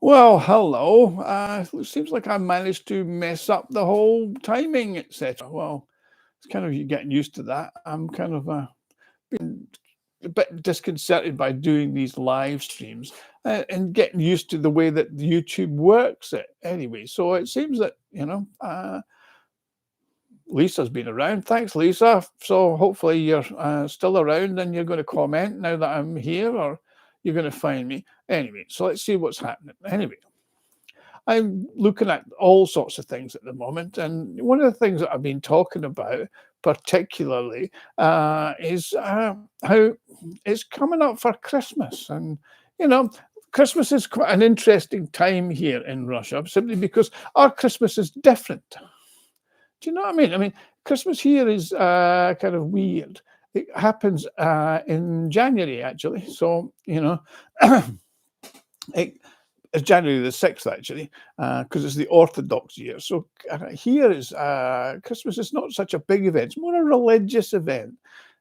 Well, hello. It seems like I managed to mess up the whole timing, etc. Well, it's kind of you getting used to that. I'm kind of been a bit disconcerted by doing these live streams and getting used to the way that YouTube works. Anyway, so it seems that Lisa's been around. Thanks, Lisa. So hopefully you're still around and you're going to comment now that I'm here, or you're going to find me. Anyway, so let's see what's happening. Anyway. I'm looking at all sorts of things at the moment, and one of the things that I've been talking about particularly is how it's coming up for Christmas, and you know, Christmas is quite an interesting time here in Russia, simply because our Christmas is different. Do you know what I mean? I mean, Christmas here is kind of weird. It happens in January, actually. So, it, it's January the 6th, actually, because it's the Orthodox year. So here is Christmas is not such a big event. It's more a religious event.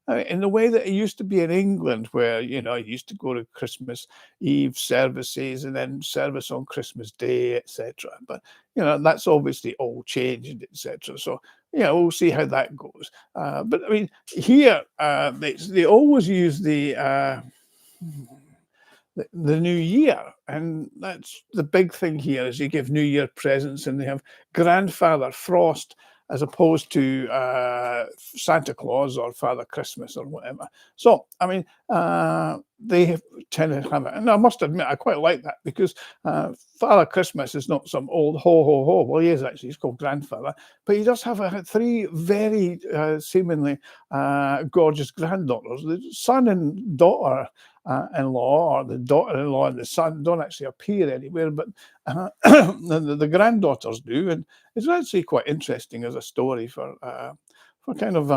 In the way that it used to be in England, where, you used to go to Christmas Eve services and then service on Christmas Day, etc. But, that's obviously all changed, etc. So, we'll see how that goes. But, I mean, here, they always use the new year, and that's the big thing here is you give new year presents, and they have grandfather frost as opposed to Santa Claus or Father Christmas or whatever. So I mean, they tend to have it, and I must admit I quite like that, because Father Christmas is not some old ho ho ho. Well, he is actually, he's called grandfather, but he does have three very seemingly gorgeous granddaughters. The son and daughter in-law, or the daughter-in-law and the son, don't actually appear anywhere, but the granddaughters do, and it's actually quite interesting as a story for kind of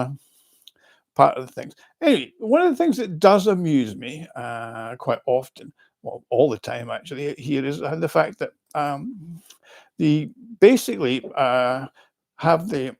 part of the things. Anyway, one of the things that does amuse me quite often, well, all the time actually, here is the fact that the basically have the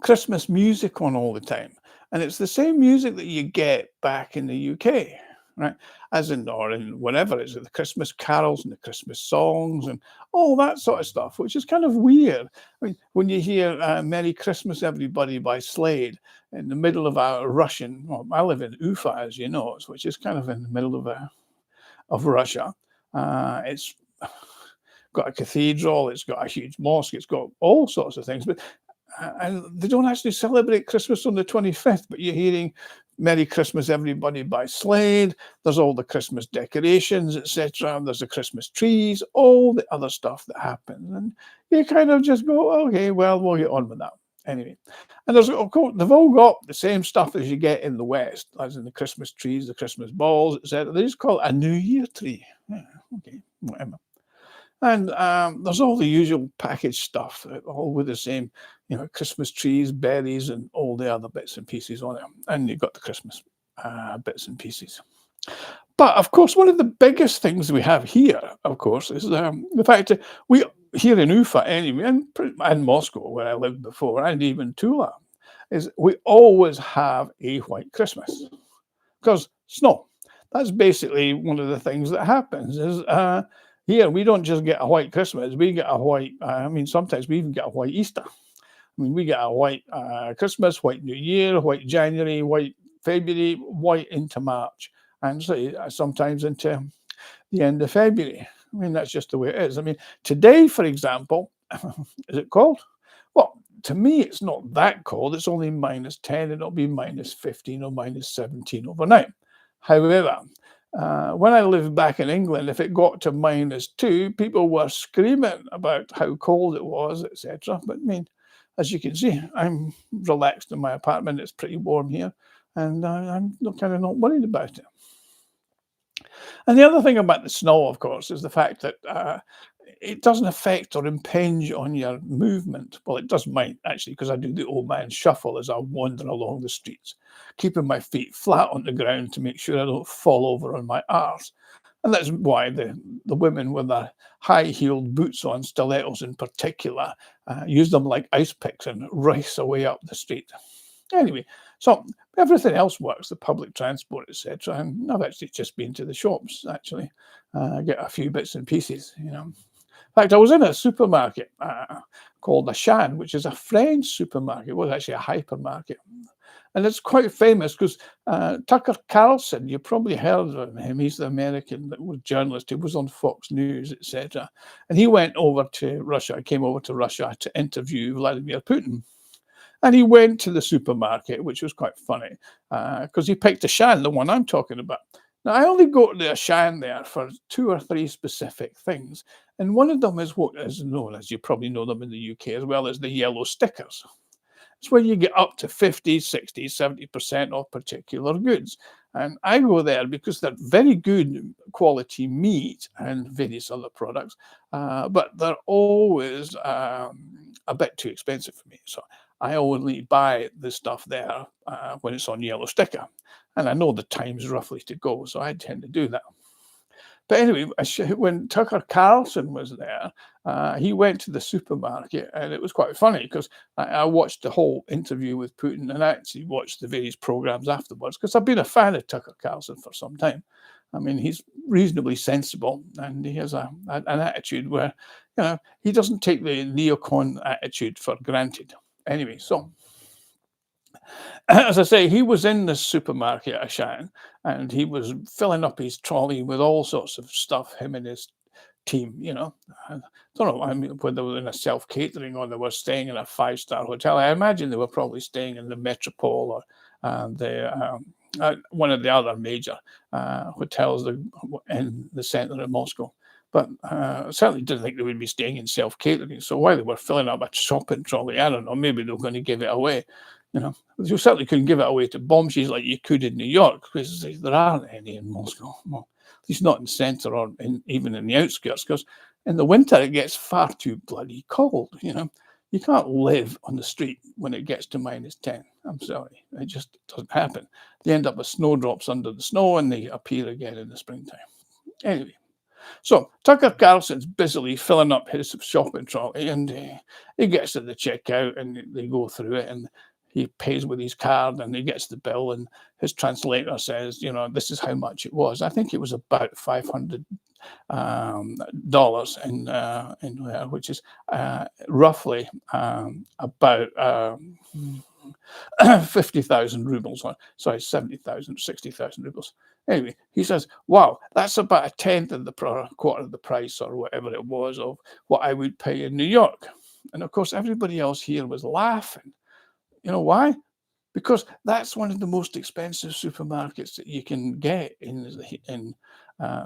Christmas music on all the time. And it's the same music that you get back in the UK, right? As in, or in whatever, it's the Christmas carols and the Christmas songs and all that sort of stuff, which is kind of weird. I mean, when you hear Merry Christmas, Everybody by Slade in the middle of a Russian, well, I live in Ufa, as you know, which is kind of in the middle of Russia. It's got a cathedral, it's got a huge mosque, it's got all sorts of things, but and they don't actually celebrate Christmas on the 25th, but you're hearing Merry Christmas, Everybody by Slade. There's all the Christmas decorations, etc. There's the Christmas trees, all the other stuff that happens. And you kind of just go, okay, well, we'll get on with that. Anyway, and there's, of course, they've all got the same stuff as you get in the West, as in the Christmas trees, the Christmas balls, etc. They just call it a New Year tree. Yeah, okay, whatever. And there's all the usual packaged stuff, all with the same, Christmas trees, berries, and all the other bits and pieces on it. And you've got the Christmas bits and pieces. But of course, one of the biggest things we have here, of course, is the fact that we here in Ufa anyway, and Moscow, where I lived before, and even Tula, is we always have a white Christmas because snow. That's basically one of the things that happens. Is here, we don't just get a white Christmas, we get a white, sometimes we even get a white Easter. I mean, we get a white Christmas, white New Year, white January, white February, white into March, and so sometimes into the end of February. I mean, that's just the way it is. I mean, today, for example, is it cold? Well, to me, it's not that cold. It's only -10, and it'll be -15 or -17 overnight. However, when I lived back in England, if it got to -2, people were screaming about how cold it was, etc. But I mean, as you can see, I'm relaxed in my apartment. It's pretty warm here, and I'm kind of not worried about it. And the other thing about the snow, of course, is the fact that it doesn't affect or impinge on your movement. Well, it does mine, actually, because I do the old man shuffle as I wander along the streets, keeping my feet flat on the ground to make sure I don't fall over on my arse. And that's why the women with their high-heeled boots on, stilettos in particular, use them like ice picks and race away up the street. Anyway, So everything else works, the public transport, etc. And I've actually just been to the shops, actually, get a few bits and pieces, you know. In fact, I was in a supermarket called Auchan, which is a French supermarket. It was actually a hypermarket. And it's quite famous because Tucker Carlson, you probably heard of him. He's the American that was journalist. He was on Fox News, etc. And he went over to Russia, came over to Russia to interview Vladimir Putin. And he went to the supermarket, which was quite funny, because he picked Auchan, the one I'm talking about. Now, I only go to the Auchan there for 2 or 3 specific things. And one of them is what is known, as you probably know them in the UK as well, as the yellow stickers. It's where you get up to 50, 60, 70% of particular goods. And I go there because they're very good quality meat and various other products, but they're always a bit too expensive for me. So I only buy the stuff there when it's on yellow sticker. And I know the times roughly to go, so I tend to do that. But anyway, when Tucker Carlson was there, he went to the supermarket, and it was quite funny because I watched the whole interview with Putin, and I actually watched the various programs afterwards because I've been a fan of Tucker Carlson for some time. I mean, he's reasonably sensible, and he has an attitude where, you know, he doesn't take the neocon attitude for granted. Anyway, so as I say, he was in the supermarket at Auchan, and he was filling up his trolley with all sorts of stuff, him and his team, you know. I don't know, I mean, whether they were in a self-catering or they were staying in a 5-star hotel. I imagine they were probably staying in the Metropole or one of the other major hotels in the center of Moscow. But I certainly didn't think they would be staying in self-catering. So while they were filling up a shopping trolley, I don't know, maybe they were going to give it away. You know, you certainly couldn't give it away to bombshells like you could in New York, because there aren't any in Moscow. Well, at least not in the centre or even in the outskirts, because in the winter it gets far too bloody cold, you know. You can't live on the street when it gets to -10. I'm sorry. It just doesn't happen. They end up with snowdrops under the snow and they appear again in the springtime. Anyway. So Tucker Carlson's busily filling up his shopping trolley, and he gets to the checkout and they go through it, and he pays with his card and he gets the bill, and his translator says, you know, this is how much it was. I think it was about $500 which is roughly about 50,000 rubles, sorry, 70,000, 60,000 rubles. Anyway, he says, wow, that's about a tenth of the quarter of the price or whatever it was of what I would pay in New York. And of course, everybody else here was laughing. You know why? Because that's one of the most expensive supermarkets that you can get in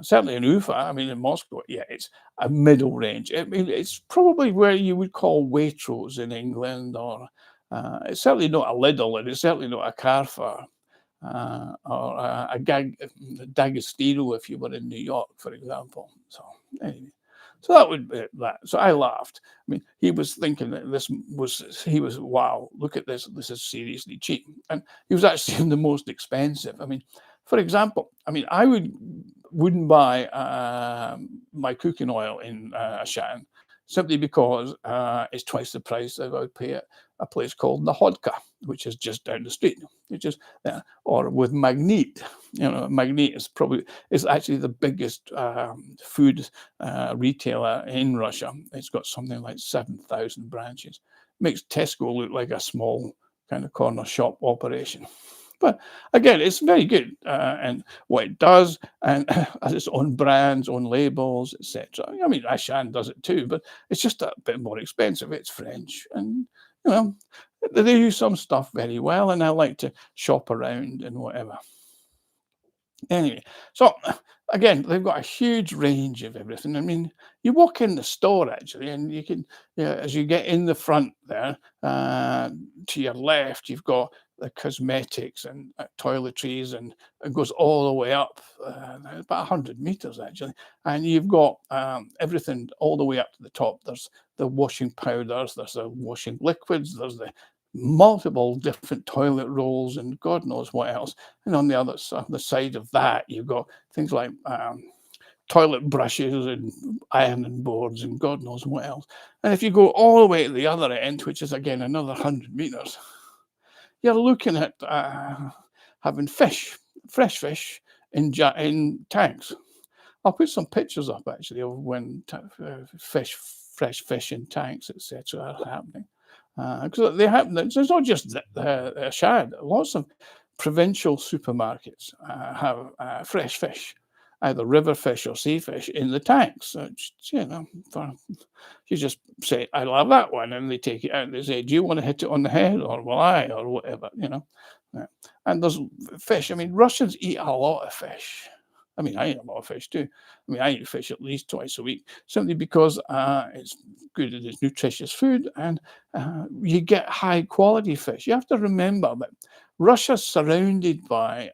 certainly in Ufa. I mean, in Moscow, yeah, it's a middle range. I mean, it's probably where you would call Waitrose in England, or it's certainly not a Lidl, and it's certainly not a Carrefour or a D'Agostino if you were in New York, for example. So anyway. So that would be that. So I laughed. I mean, he was thinking that wow, look at this. This is seriously cheap. And he was actually the most expensive. I mean, for example, I mean, I wouldn't buy my cooking oil in Auchan simply because it's twice the price that I would pay at a place called the Rhodka, which is just down the street, which is or with Magnit. You know, Magnit is actually the biggest food retailer in Russia. It's got something like 7,000 branches. Makes Tesco look like a small kind of corner shop operation. But again, it's very good, and what it does, and has its own brands, own labels, etc. I mean, Auchan does it too, but it's just a bit more expensive. It's French, and you know, they do some stuff very well, and I like to shop around and whatever. Anyway, so again, they've got a huge range of everything. I mean, you walk in the store actually, and you can, as you get in the front there, to your left, you've got the cosmetics and toiletries, and it goes all the way up about 100 meters actually, and you've got everything all the way up to the top. There's the washing powders, there's the washing liquids, there's the multiple different toilet rolls, and God knows what else. And on the other side of that, you've got things like toilet brushes and ironing boards and God knows what else. And if you go all the way to the other end, which is again another 100 meters, you're looking at having fish, fresh fish in tanks. I'll put some pictures up actually of when fresh fish in tanks, etc., are happening. Because they happen. It's not just shad. Lots of provincial supermarkets have fresh fish, either river fish or sea fish, in the tanks. You just say, "I love that one," and they take it out and they say, "Do you want to hit it on the head, or will I, or whatever?" Yeah. And there's fish. I mean, Russians eat a lot of fish. I mean, I eat a lot of fish too. I mean, I eat fish at least twice a week, simply because it's good, it's nutritious food, and you get high quality fish. You have to remember that Russia's surrounded by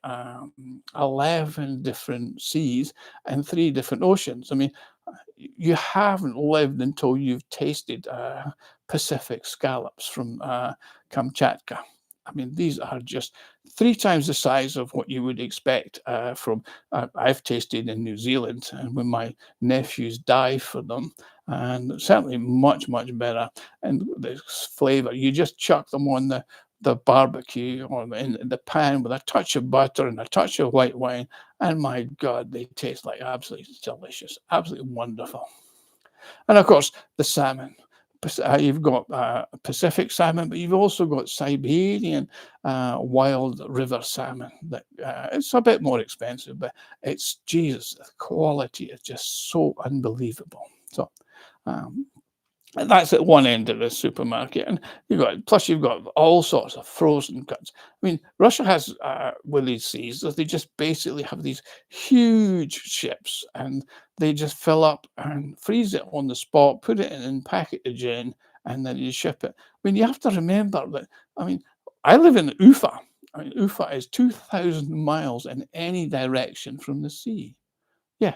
11 different seas and 3 different oceans. I mean, you haven't lived until you've tasted Pacific scallops from Kamchatka. I mean, these are just 3 times the size of what you would expect from I've tasted in New Zealand, and when my nephews dive for them, and certainly much, much better. And the flavor, you just chuck them on the barbecue or in the pan with a touch of butter and a touch of white wine, and my God, they taste like absolutely delicious, absolutely wonderful. And of course, the salmon. You've got Pacific salmon, but you've also got Siberian wild river salmon. That it's a bit more expensive, but it's Jesus, the quality is just so unbelievable. So and that's at one end of the supermarket, and you've got all sorts of frozen cuts. I mean, Russia has with these seas, they just basically have these huge ships, and they just fill up and freeze it on the spot, put it in package in, and then you ship it. I mean, you have to remember that. I mean, I live in Ufa. I mean, Ufa is 2,000 miles in any direction from the sea. Yeah,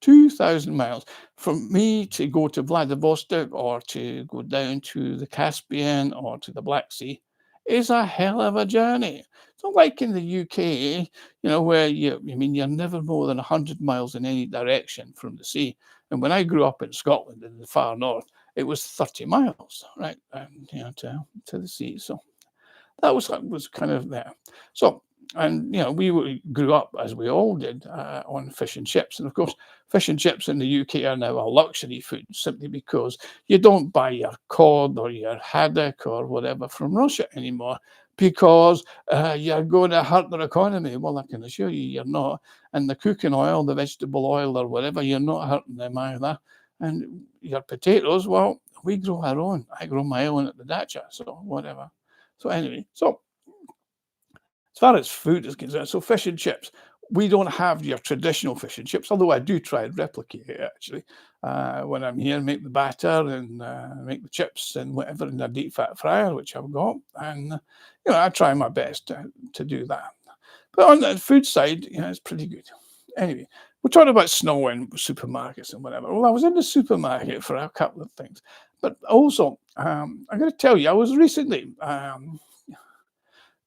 2,000 miles. From me to go to Vladivostok or to go down to the Caspian or to the Black Sea is a hell of a journey. It's not like in the UK, where you're never more than 100 miles in any direction from the sea. And when I grew up in Scotland in the far north, it was 30 miles, right, to the sea. So that was kind of there. So, and we grew up, as we all did, on fish and chips. And of course, fish and chips in the UK are now a luxury food, simply because you don't buy your cod or your haddock or whatever from Russia anymore, because you're going to hurt their economy. Well, I can assure you, you're not. And the cooking oil, the vegetable oil or whatever, you're not hurting them either. And your potatoes, well, we grow our own. I grow my own at the dacha, so whatever. So anyway, as far as food is concerned, so fish and chips, we don't have your traditional fish and chips, although I do try and replicate it actually. When I'm here, make the batter and make the chips and whatever in a deep fat fryer, which I've got. And, I try my best to do that. But on the food side, it's pretty good. Anyway, we're talking about snow in supermarkets and whatever. Well, I was in the supermarket for a couple of things. But also, I'm going to tell you, I was recently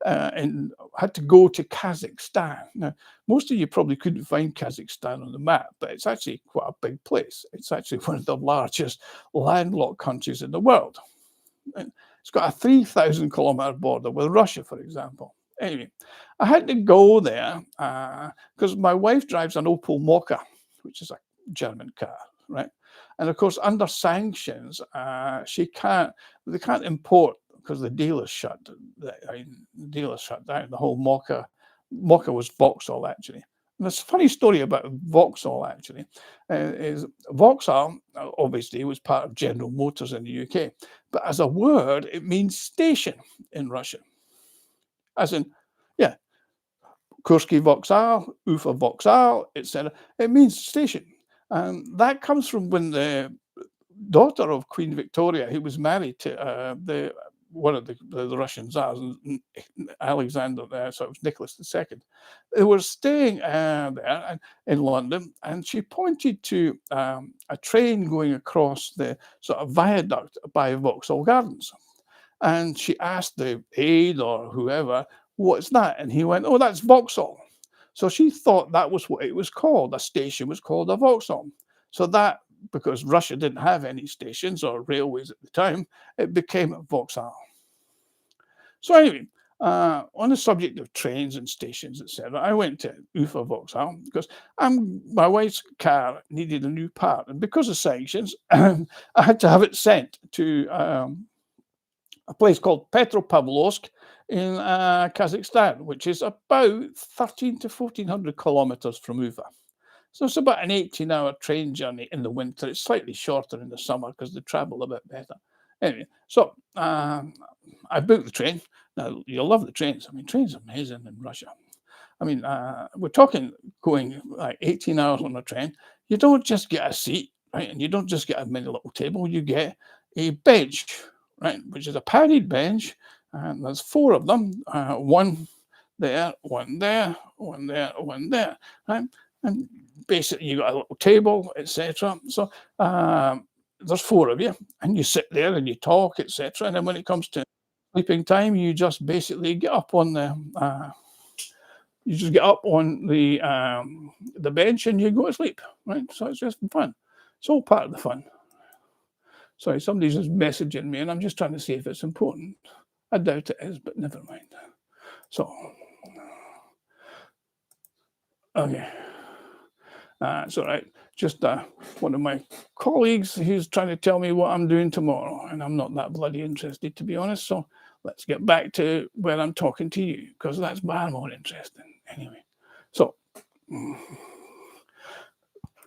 and had to go to Kazakhstan. Now, most of you probably couldn't find Kazakhstan on the map, but it's actually quite a big place. It's actually one of the largest landlocked countries in the world. And it's got a 3,000-kilometer border with Russia, for example. Anyway, I had to go there because my wife drives an Opel Mokka, which is a German car, right? And of course, under sanctions, they can't import, because the dealer's shut. The dealer's shut down. The whole Mokka was Vauxhall actually. And there's a funny story about Vauxhall actually. Is Vauxhall obviously was part of General Motors in the UK, but as a word, it means station in Russian. As in, yeah, Kursky Vauxhall, Ufa Vauxhall, etc. It means station. And that comes from when the daughter of Queen Victoria, who was married to one of the Russian Tsars, Alexander, so it was Nicholas II. They were staying there in London, and she pointed to a train going across the sort of viaduct by Vauxhall Gardens. And she asked the aide or whoever, "What's that?" And he went, "Oh, that's Vauxhall." So she thought that was what it was called. A station was called a Vauxhall. So that, because Russia didn't have any stations or railways at the time, it became Vauxhall. So anyway, On the subject of trains and stations, etc., I went to Ufa Vauxhall because my wife's car needed a new part, and because of sanctions, I had to have it sent to a place called Petropavlovsk in Kazakhstan, which is about 13 to 1400 kilometers from Ufa. So it's about an 18-hour train journey in the winter. It's slightly shorter in the summer because they travel a bit better. Anyway, so I booked the train. Now, you'll love the trains. I mean, trains are amazing in Russia. I mean, we're talking going like 18 hours on a train. You don't just get a seat, right? And you don't just get a mini little table. You get a bench, right? Which is a padded bench. And there's 4 of them. One there, one there, one there, one there, right? And basically, you got a little table, etc. So there's 4 of you, and you sit there and you talk, etc. And then when it comes to sleeping time, you just basically get up on the bench and you go to sleep, right? So it's just fun. It's all part of the fun. Sorry, somebody's just messaging me, and I'm just trying to see if it's important. I doubt it is, but never mind. So, okay. It's all right. Just one of my colleagues who's trying to tell me what I'm doing tomorrow, and I'm not that bloody interested, to be honest. So let's get back to where I'm talking to you, because that's far more interesting. Anyway, so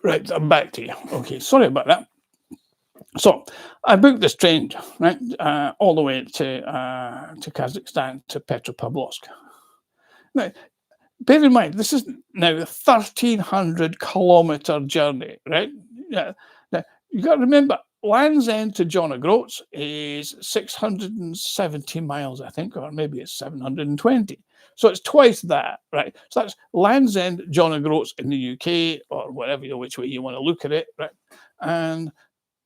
right, I'm back to you. Okay, sorry about that. So I booked this train, right, all the way to Kazakhstan, to Petropavlovsk. Now, bear in mind, this is now a 1,300 kilometer journey, right? Yeah. Now, you got to remember, Land's End to John O'Groats is 670 miles, I think, or maybe it's 720. So it's twice that, right? So that's Land's End, John O'Groats in the UK, or whatever, which way you want to look at it, right? And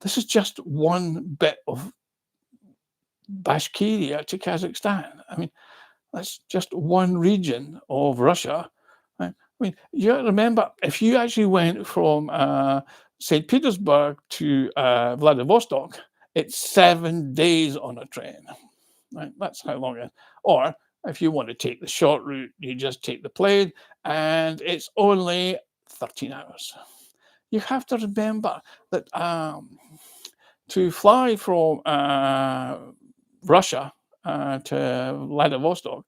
this is just one bit of Bashkiria to Kazakhstan. I mean, that's just one region of Russia. Right? I mean, you got to remember, if you actually went from St. Petersburg to Vladivostok, it's 7 days on a train. Right? That's how long it is. Or if you want to take the short route, you just take the plane, and it's only 13 hours. You have to remember that to fly from Russia to Vladivostok,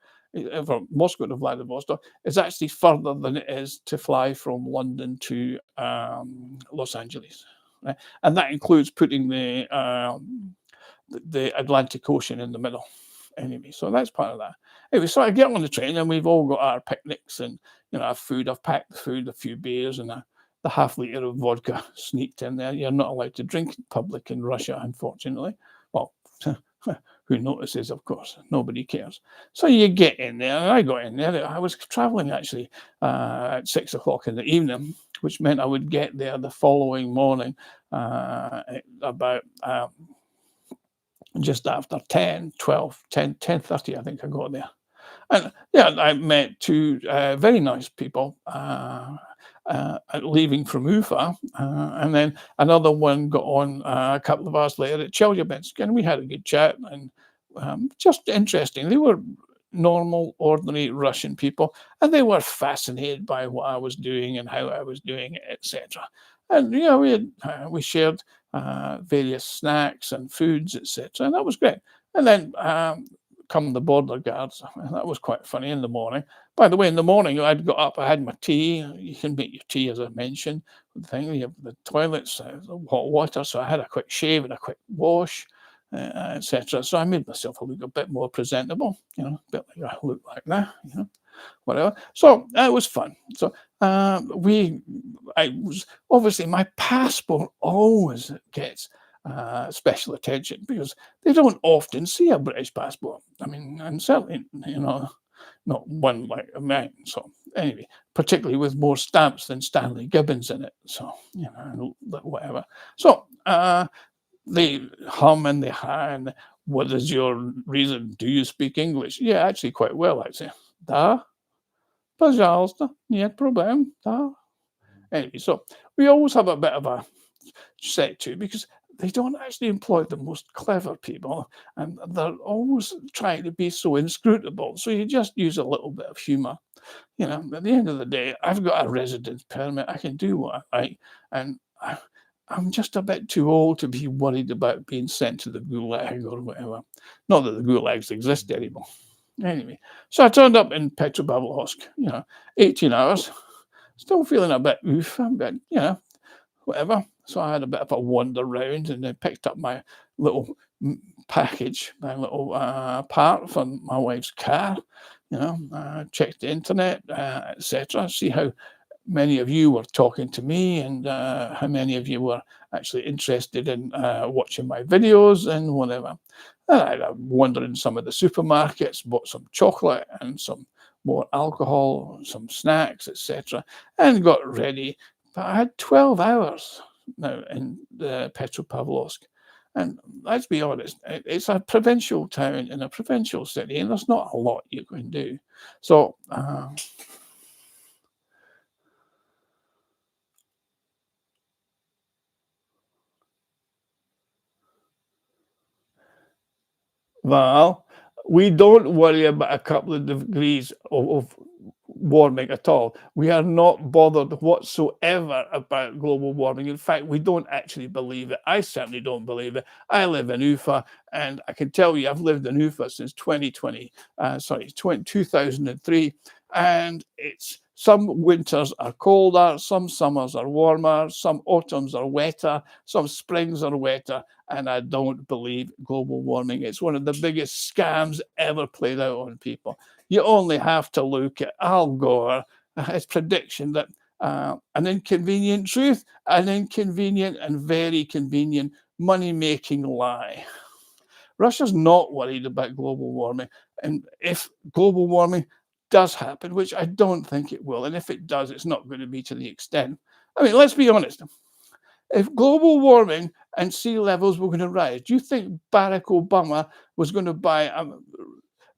from Moscow to Vladivostok, is actually further than it is to fly from London to Los Angeles, right? And that includes putting the Atlantic Ocean in the middle. Anyway, so that's part of that. Anyway, so I get on the train, and we've all got our picnics and our food. I've packed the food, a few beers, and the half-liter of vodka sneaked in there. You're not allowed to drink in public in Russia, unfortunately. Well, who notices, of course? Nobody cares. So you get in there, and I got in there. I was traveling, actually, at 6 o'clock in the evening, which meant I would get there the following morning about just after 10, 12, 10, 10:30, I think I got there. And, yeah, I met 2 very nice people leaving from Ufa, and then another one got on a couple of hours later at Chelyabinsk, and we had a good chat, and just interesting. They were normal, ordinary Russian people, and they were fascinated by what I was doing and how I was doing it, etc. And we shared various snacks and foods, etc., and that was great. And then come the border guards, and that was quite funny in the morning. By the way, in the morning, I'd got up, I had my tea. You can make your tea, as I mentioned. The thing, you have the toilets, the hot water, so I had a quick shave and a quick wash, etc. So I made myself look a bit more presentable, a bit like I look like that, whatever. So it was fun. So I was obviously, my passport always gets special attention because they don't often see a British passport. I mean, and certainly, not one like mine. So anyway, particularly with more stamps than Stanley Gibbons in it. So, whatever. So they hum and they ha, and what is your reason? Do you speak English? Yeah, actually quite well, I'd say. Da, пожалуйста, нет проблем, da. Anyway, so we always have a bit of a set to, because they don't actually employ the most clever people, and they're always trying to be so inscrutable. So you just use a little bit of humour. You know, at the end of the day, I've got a residence permit. I can do what I like, and I'm just a bit too old to be worried about being sent to the gulag or whatever. Not that the gulags exist anymore. Anyway, so I turned up in Petropavlovsk, 18 hours, still feeling a bit oof, but, whatever. So I had a bit of a wander round and I picked up my little package, my little part for my wife's car, checked the internet, etc. See how many of you were talking to me and how many of you were actually interested in watching my videos and whatever. And I wandered in some of the supermarkets, bought some chocolate and some more alcohol, some snacks, etc., and got ready. But I had 12 hours now in Petropavlovsk. And let's be honest, it's a provincial town in a provincial city, and there's not a lot you can do. So, well, we don't worry about a couple of degrees of warming at all. We are not bothered whatsoever about global warming. In fact, we don't actually believe it. I certainly don't believe it. I live in Ufa, and I can tell you I've lived in Ufa since 2003, and it's some winters are colder, some summers are warmer, some autumns are wetter, some springs are wetter, and I don't believe global warming. It's one of the biggest scams ever played out on people. You only have to look at Al Gore, his prediction that an inconvenient truth, an inconvenient and very convenient money-making lie. Russia's not worried about global warming. And if global warming does happen, which I don't think it will, and if it does, it's not going to be to the extent. I mean, let's be honest. If global warming and sea levels were going to rise, do you think Barack Obama was going to buy a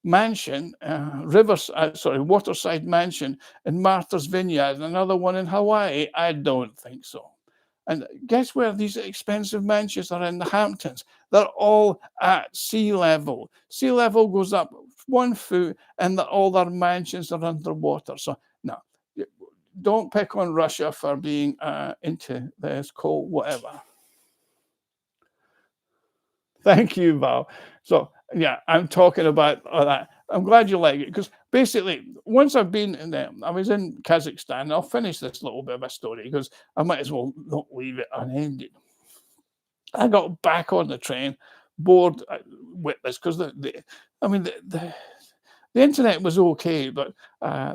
mansion, waterside mansion in Martha's Vineyard and another one in Hawaii? I don't think so. And guess where these expensive mansions are? In the Hamptons. They're all at sea level. Sea level goes up 1 foot and all their mansions are underwater. So no, don't pick on Russia for being into this cold whatever. Thank you, Val. So yeah, I'm talking about that. I'm glad you like it because basically, once I've been in there, I was in Kazakhstan. I'll finish this little bit of a story because I might as well not leave it unended. I got back on the train, bored with this because the internet was okay, but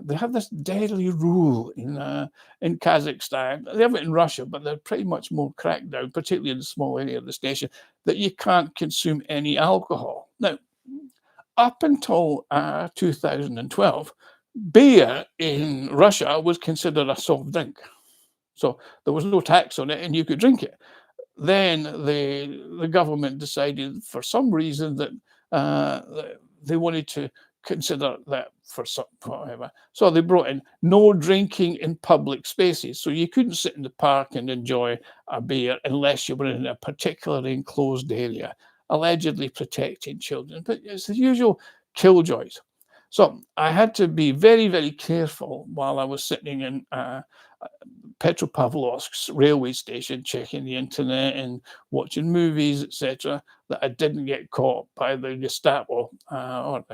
they have this deadly rule in Kazakhstan. They have it in Russia, but they're pretty much more cracked down, particularly in the small area of the station, that you can't consume any alcohol. Now, up until 2012, beer in Russia was considered a soft drink. So there was no tax on it and you could drink it. Then the government decided for some reason that they wanted to consider that for some whatever. So they brought in no drinking in public spaces. So you couldn't sit in the park and enjoy a beer unless you were in a particularly enclosed area, allegedly protecting children. But it's the usual killjoys. So I had to be very, very careful while I was sitting in Petropavlovsk's railway station, checking the internet and watching movies, etc., that I didn't get caught by the Gestapo or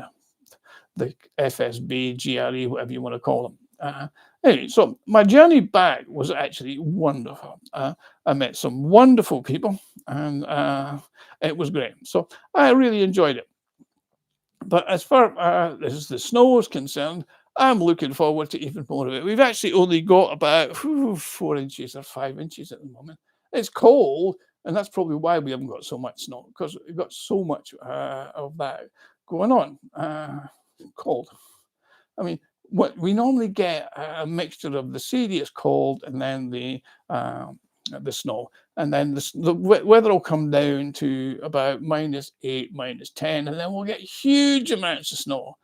the FSB, GRE, whatever you want to call them. Anyway, so my journey back was actually wonderful. I met some wonderful people and it was great. So I really enjoyed it. But as far as the snow is concerned, I'm looking forward to even more of it. We've actually only got about 4 inches or 5 inches at the moment. It's cold, and that's probably why we haven't got so much snow, because we've got so much of that going on. Cold. I mean, what we normally get a mixture of the serious cold and then the snow, and then the weather will come down to about -8, -10, and then we'll get huge amounts of snow.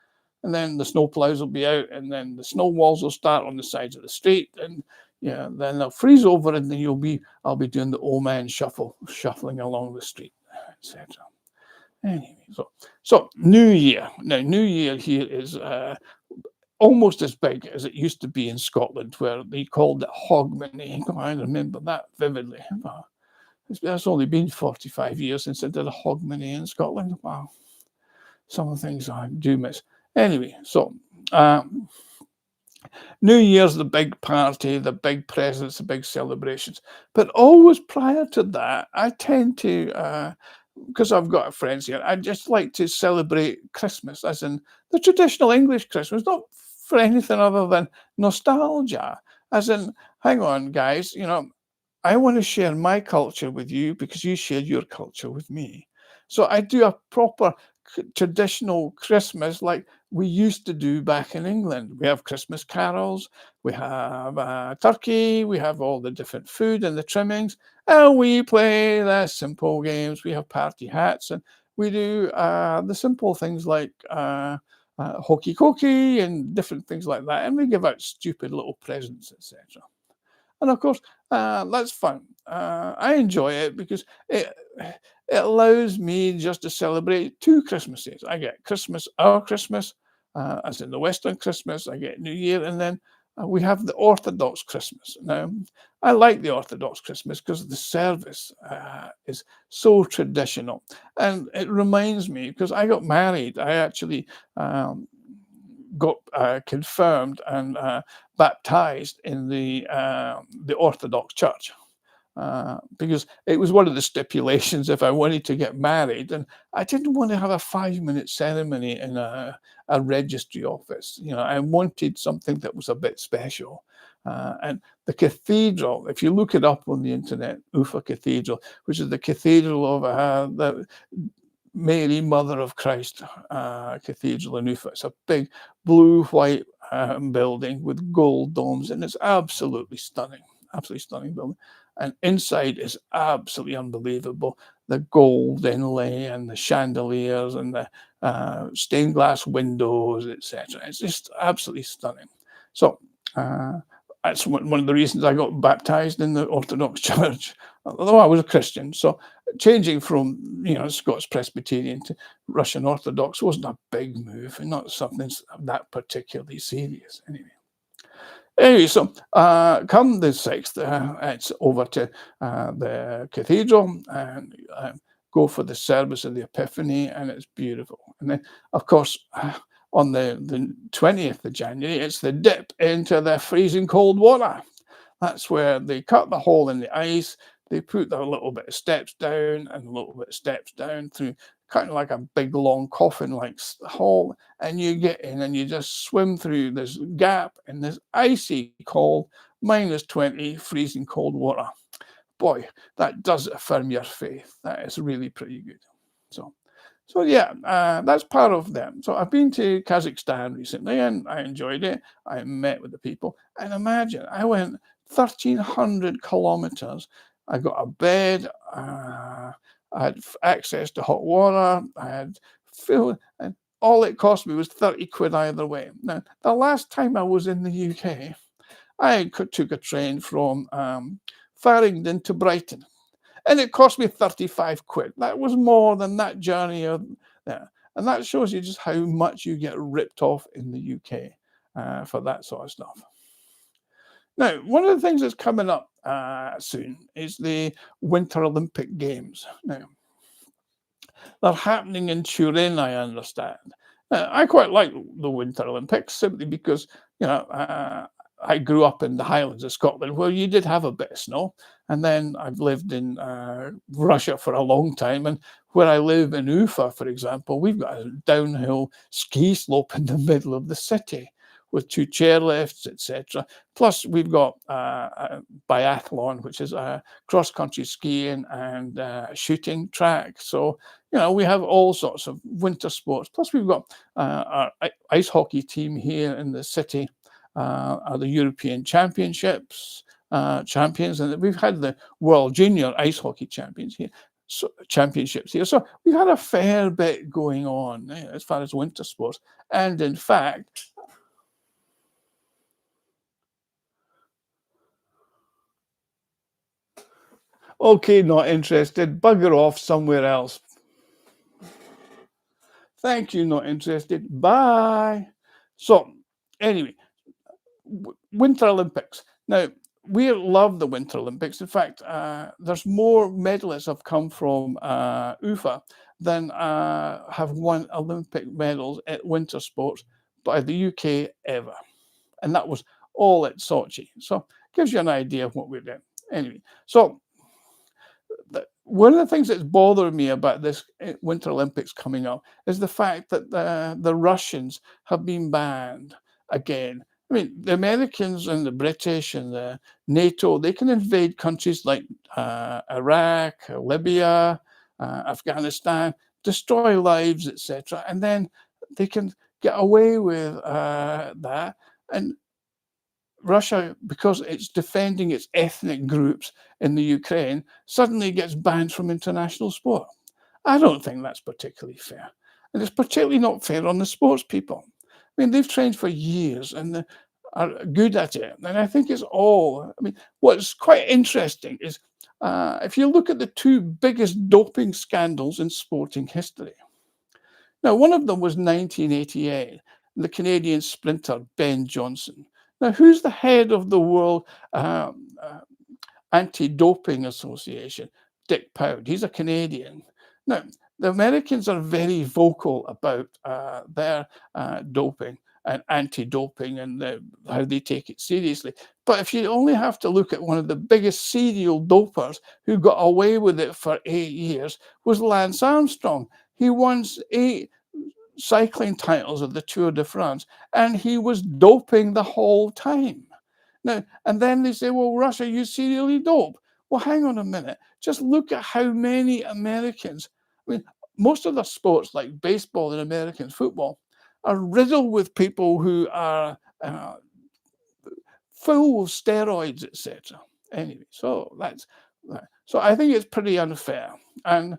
And then the snow plows will be out, and then the snow walls will start on the sides of the street, and Yeah, then they'll freeze over, and then I'll be doing the old man shuffling along the street, etc. Anyway, so New Year. Now, New Year here is almost as big as it used to be in Scotland, where they called it Hogmanay. I remember that vividly. Wow. That's only been 45 years since I did a Hogmanay in Scotland. Wow. Some of the things I do miss. Anyway, so New Year's the big party, the big presents, the big celebrations. But always prior to that, I tend to, because I've got friends here, I just like to celebrate Christmas, as in the traditional English Christmas, not for anything other than nostalgia. As in, hang on, guys, I want to share my culture with you because you share your culture with me. So I do a proper traditional Christmas like we used to do back in England. We have Christmas carols, we have turkey, we have all the different food and the trimmings, and we play the simple games. We have party hats, and we do the simple things like hokey cokey and different things like that, and we give out stupid little presents, etc. And of course, that's fun. I enjoy it because it allows me just to celebrate two Christmases. I get Christmas, our Christmas, as in the Western Christmas. I get New Year, and then we have the Orthodox Christmas. Now, I like the Orthodox Christmas because the service is so traditional, and it reminds me because I got married. I actually got confirmed and baptized in the Orthodox Church. Because it was one of the stipulations if I wanted to get married, and I didn't want to have a 5-minute ceremony in a registry office. I wanted something that was a bit special. And the cathedral, if you look it up on the internet, Ufa Cathedral, which is the cathedral of the Mary, Mother of Christ Cathedral in Ufa. It's a big blue-white building with gold domes, and it's absolutely stunning building. And inside is absolutely unbelievable. The gold inlay and the chandeliers and the stained glass windows, etc. It's just absolutely stunning. So that's one of the reasons I got baptized in the Orthodox Church, although I was a Christian. So changing from Scots Presbyterian to Russian Orthodox wasn't a big move, and not something that particularly serious anyway. So come the 6th, it's over to the cathedral and go for the service of the Epiphany, and it's beautiful. And then, of course, on the 20th of January, it's the dip into the freezing cold water. That's where they cut the hole in the ice. They put a little bit of steps down and a little bit of steps down through kind of like a big long coffin-like hole, and you get in and you just swim through this gap in this icy cold, -20, freezing cold water. Boy, that does affirm your faith. That is really pretty good. So yeah, that's part of them. So I've been to Kazakhstan recently, and I enjoyed it. I met with the people, and imagine I went 1,300 kilometers. I got a bed. I had access to hot water. I had food, and all it cost me was 30 quid either way. Now, the last time I was in the UK, I took a train from Farringdon to Brighton, and it cost me 35 quid. That was more than that journey. And that shows you just how much you get ripped off in the UK for that sort of stuff. Now, one of the things that's coming up soon is the Winter Olympic Games. Now, they're happening in Turin, I understand. I quite like the Winter Olympics simply because, I grew up in the Highlands of Scotland where you did have a bit of snow. And then I've lived in Russia for a long time. And where I live in Ufa, for example, we've got a downhill ski slope in the middle of the city with 2 chairlifts, etc. Plus, we've got a biathlon, which is a cross-country skiing and shooting track. So, we have all sorts of winter sports. Plus, we've got our ice hockey team here in the city, are the European Championships champions, and we've had the World Junior Ice Hockey Champions here. Championships here. So we've had a fair bit going on as far as winter sports. And in fact, Okay, not interested. Bugger off somewhere else. Thank you, not interested. Bye. So, anyway, Winter Olympics. Now, we love the Winter Olympics. In fact, there's more medalists have come from UFA than have won Olympic medals at winter sports by the UK ever. And that was all at Sochi. So, gives you an idea of what we're doing. Anyway, so one of the things that's bothering me about this Winter Olympics coming up is the fact that the Russians have been banned again. I mean, the Americans and the British and the NATO, they can invade countries like Iraq, Libya, Afghanistan, destroy lives, etc. And then they can get away with that. And Russia, because it's defending its ethnic groups in the Ukraine, suddenly gets banned from international sport. I don't think that's particularly fair. And it's particularly not fair on the sports people. I mean, they've trained for years and are good at it. And I think it's all, I mean, what's quite interesting is if you look at the two biggest doping scandals in sporting history. Now, one of them was 1988, the Canadian sprinter Ben Johnson. Now, who's the head of the World Anti-Doping Association? Dick Powd. He's a Canadian. Now, the Americans are very vocal about their doping and anti-doping and how they take it seriously. But if you only have to look at one of the biggest serial dopers who got away with it for 8 years was Lance Armstrong. He won 8 cycling titles of the Tour de France, and he was doping the whole time. Now, and then they say, well, Russia, you serially dope. Well, hang on a minute. Just look at how many Americans, I mean, most of the sports like baseball and American football are riddled with people who are full of steroids, etc. Anyway, so that's so I think it's pretty unfair. And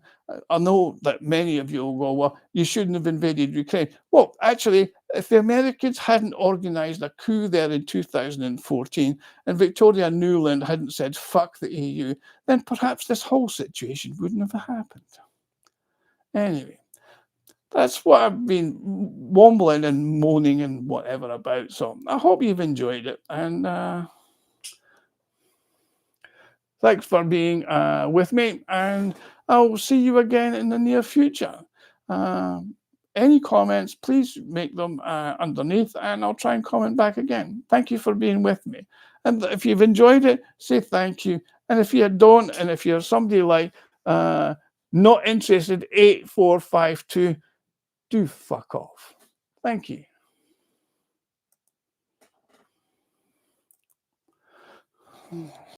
I know that many of you will go, well, you shouldn't have invaded Ukraine. Well, actually, if the Americans hadn't organized a coup there in 2014 and Victoria Nuland hadn't said, fuck the EU, then perhaps this whole situation wouldn't have happened. Anyway, that's what I've been wombling and moaning and whatever about. So I hope you've enjoyed it. And thanks for being with me. And I'll see you again in the near future. Any comments, please make them underneath and I'll try and comment back again. Thank you for being with me. And if you've enjoyed it, say thank you. And if you don't, and if you're somebody like not interested, 8452, do fuck off. Thank you.